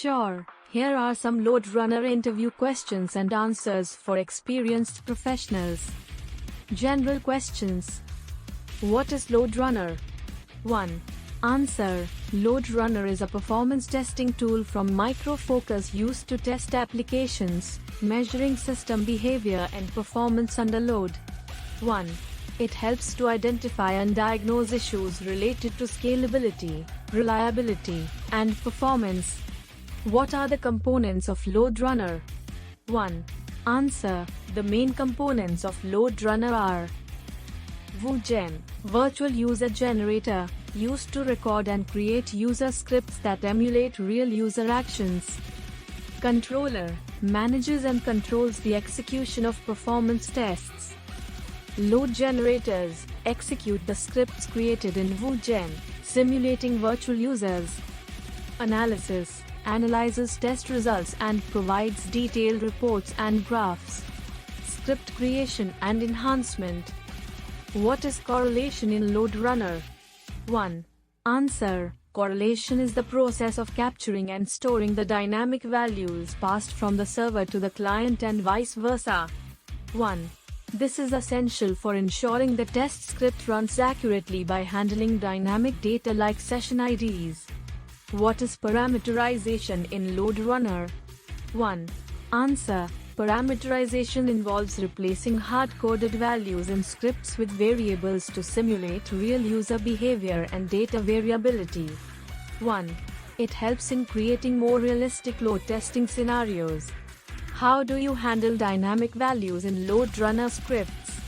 Sure, here are some LoadRunner interview questions and answers for experienced professionals. General questions. What is LoadRunner? 1. Answer. LoadRunner is a performance testing tool from Micro Focus used to test applications, measuring system behavior and performance under load. 1. It helps to identify and diagnose issues related to scalability, reliability, and performance. What are the components of LoadRunner? 1. Answer. The main components of LoadRunner are VuGen, Virtual User Generator, used to record and create user scripts that emulate real user actions. Controller, manages and controls the execution of performance tests. Load generators, execute the scripts created in VuGen, simulating virtual users. Analysis, analyzes test results and provides detailed reports and graphs. Script creation and enhancement. What is correlation in LoadRunner? 1. Answer. Correlation is the process of capturing and storing the dynamic values passed from the server to the client and vice versa. 1. This is essential for ensuring the test script runs accurately by handling dynamic data like session IDs. What is parameterization in LoadRunner? 1. Answer. Parameterization involves replacing hard-coded values in scripts with variables to simulate real user behavior and data variability. 1. It helps in creating more realistic load testing scenarios. How do you handle dynamic values in LoadRunner scripts?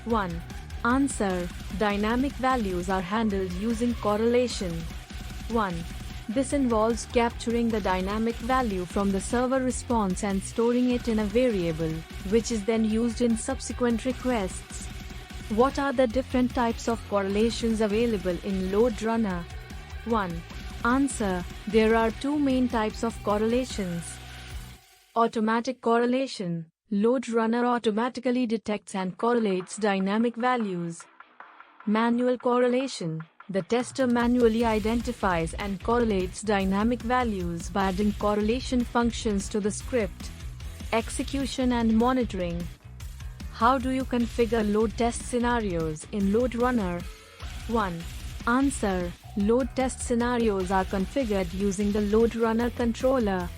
1. Answer. Dynamic values are handled using correlation. 1. This involves capturing the dynamic value from the server response and storing it in a variable, which is then used in subsequent requests. What are the different types of correlations available in LoadRunner? 1. Answer. There are two main types of correlations. Automatic correlation. LoadRunner automatically detects and correlates dynamic values. Manual correlation. The tester manually identifies and correlates dynamic values by adding correlation functions to the script. Execution and monitoring. How do you configure load test scenarios in LoadRunner? 1. Answer. Load test scenarios are configured using the LoadRunner controller.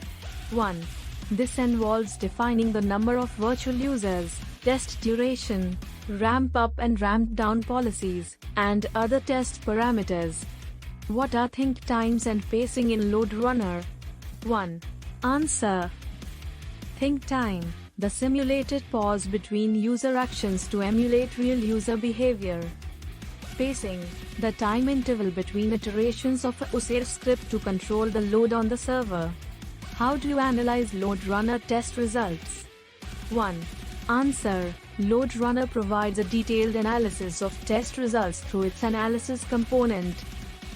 1. This involves defining the number of virtual users, test duration, ramp up and ramp down policies, and other test parameters. What are think times and pacing in LoadRunner? 1. Answer. Think time. The simulated pause between user actions to emulate real user behavior. Pacing. The time interval between iterations of a user script to control the load on the server. How do you analyze LoadRunner test results? 1. Answer. LoadRunner provides a detailed analysis of test results through its analysis component.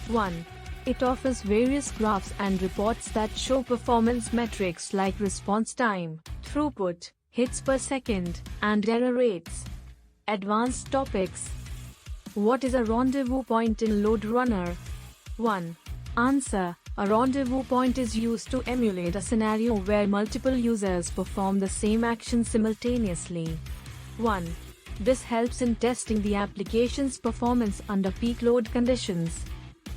1. It offers various graphs and reports that show performance metrics like response time, throughput, hits per second, and error rates. Advanced topics. What is a rendezvous point in LoadRunner? 1. Answer. A rendezvous point is used to emulate a scenario where multiple users perform the same action simultaneously. 1. This helps in testing the application's performance under peak load conditions.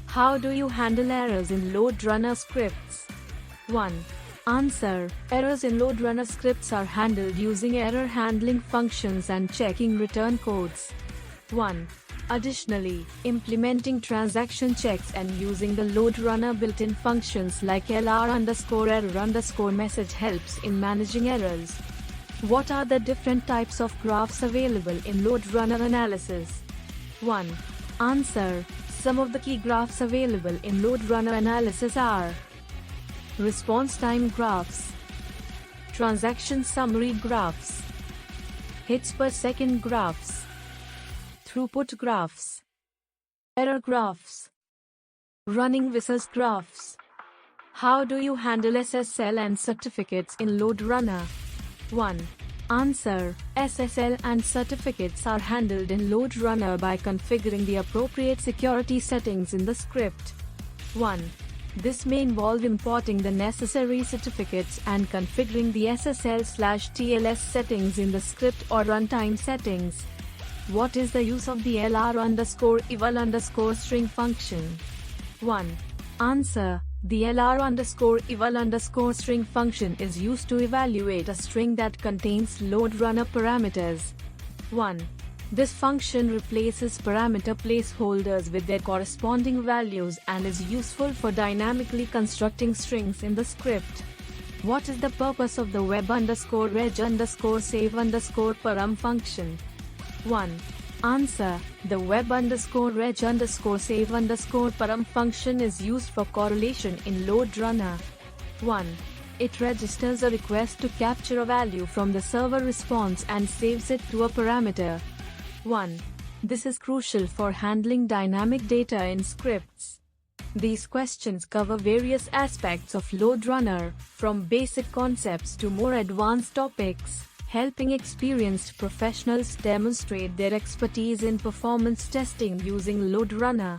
How do you handle errors in LoadRunner scripts? 1. Answer. Errors in LoadRunner scripts are handled using error handling functions and checking return codes. 1. Additionally, implementing transaction checks and using the LoadRunner built-in functions like LR_error_message helps in managing errors. What are the different types of graphs available in LoadRunner analysis? 1. Answer. Some of the key graphs available in LoadRunner analysis are response time graphs, transaction summary graphs, hits per second graphs, throughput graphs, error graphs, running versus graphs. How do you handle SSL and certificates in LoadRunner? 1. Answer. SSL and certificates are handled in LoadRunner by configuring the appropriate security settings in the script. 1. This may involve importing the necessary certificates and configuring the SSL/TLS settings in the script or runtime settings. What is the use of the LR_eval_string function? 1. Answer. The LR_eval_string function is used to evaluate a string that contains LoadRunner parameters. 1. This function replaces parameter placeholders with their corresponding values and is useful for dynamically constructing strings in the script. What is the purpose of the web_reg_save_param function? 1. Answer. The web_reg_save_param function is used for correlation in LoadRunner. 1. It registers a request to capture a value from the server response and saves it to a parameter. 1. This is crucial for handling dynamic data in scripts. These questions cover various aspects of LoadRunner, from basic concepts to more advanced topics, helping experienced professionals demonstrate their expertise in performance testing using LoadRunner.